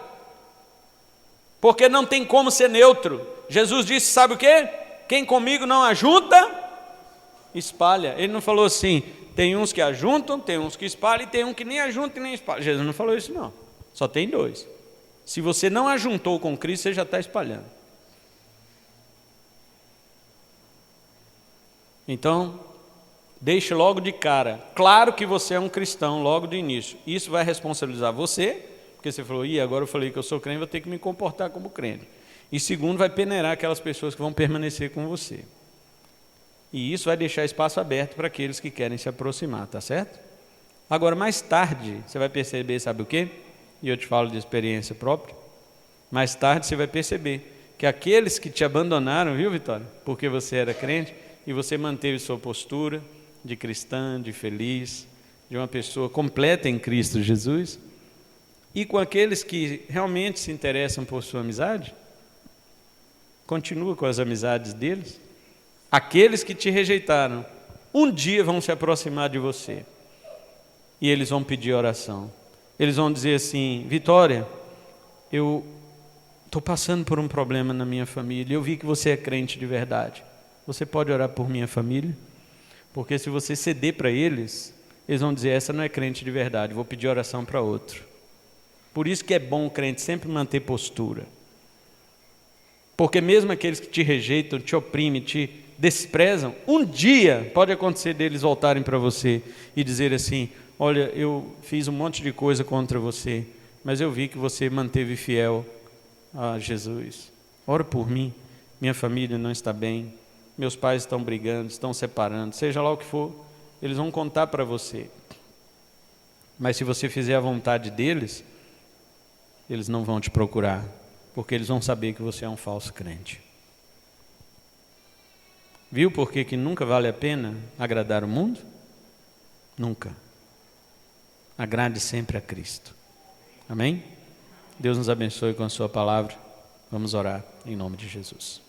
Porque não tem como ser neutro. Jesus disse, sabe o quê? Quem comigo não ajunta, espalha. Ele não falou assim, tem uns que ajuntam, tem uns que espalham, e tem um que nem ajunta e nem espalha. Jesus não falou isso, não. Só tem dois. Se você não ajuntou com Cristo, você já está espalhando. Então, deixe logo de cara. Claro que você é um cristão logo de início. Isso vai responsabilizar você, porque você falou, agora eu falei que eu sou crente, vou ter que me comportar como crente. E segundo, vai peneirar aquelas pessoas que vão permanecer com você. E isso vai deixar espaço aberto para aqueles que querem se aproximar, tá certo? Agora, mais tarde, você vai perceber, sabe o quê? E eu te falo de experiência própria. Mais tarde você vai perceber que aqueles que te abandonaram, viu, Vitória? Porque você era crente e você manteve sua postura de cristã, de feliz, de uma pessoa completa em Cristo Jesus, e com aqueles que realmente se interessam por sua amizade, continua com as amizades deles. Aqueles que te rejeitaram, um dia vão se aproximar de você e eles vão pedir oração. Eles vão dizer assim, Vitória, eu estou passando por um problema na minha família, eu vi que você é crente de verdade. Você pode orar por minha família? Porque se você ceder para eles, eles vão dizer, essa não é crente de verdade, vou pedir oração para outro. Por isso que é bom o crente sempre manter postura. Porque mesmo aqueles que te rejeitam, te oprimem, te desprezam, um dia pode acontecer deles voltarem para você e dizer assim, olha, eu fiz um monte de coisa contra você, mas eu vi que você manteve fiel a Jesus. Ora por mim, minha família não está bem, meus pais estão brigando, estão separando, seja lá o que for, eles vão contar para você. Mas se você fizer a vontade deles, eles não vão te procurar, porque eles vão saber que você é um falso crente. Viu por que nunca vale a pena agradar o mundo? Nunca. Agrade sempre a Cristo. Amém? Deus nos abençoe com a sua palavra. Vamos orar em nome de Jesus.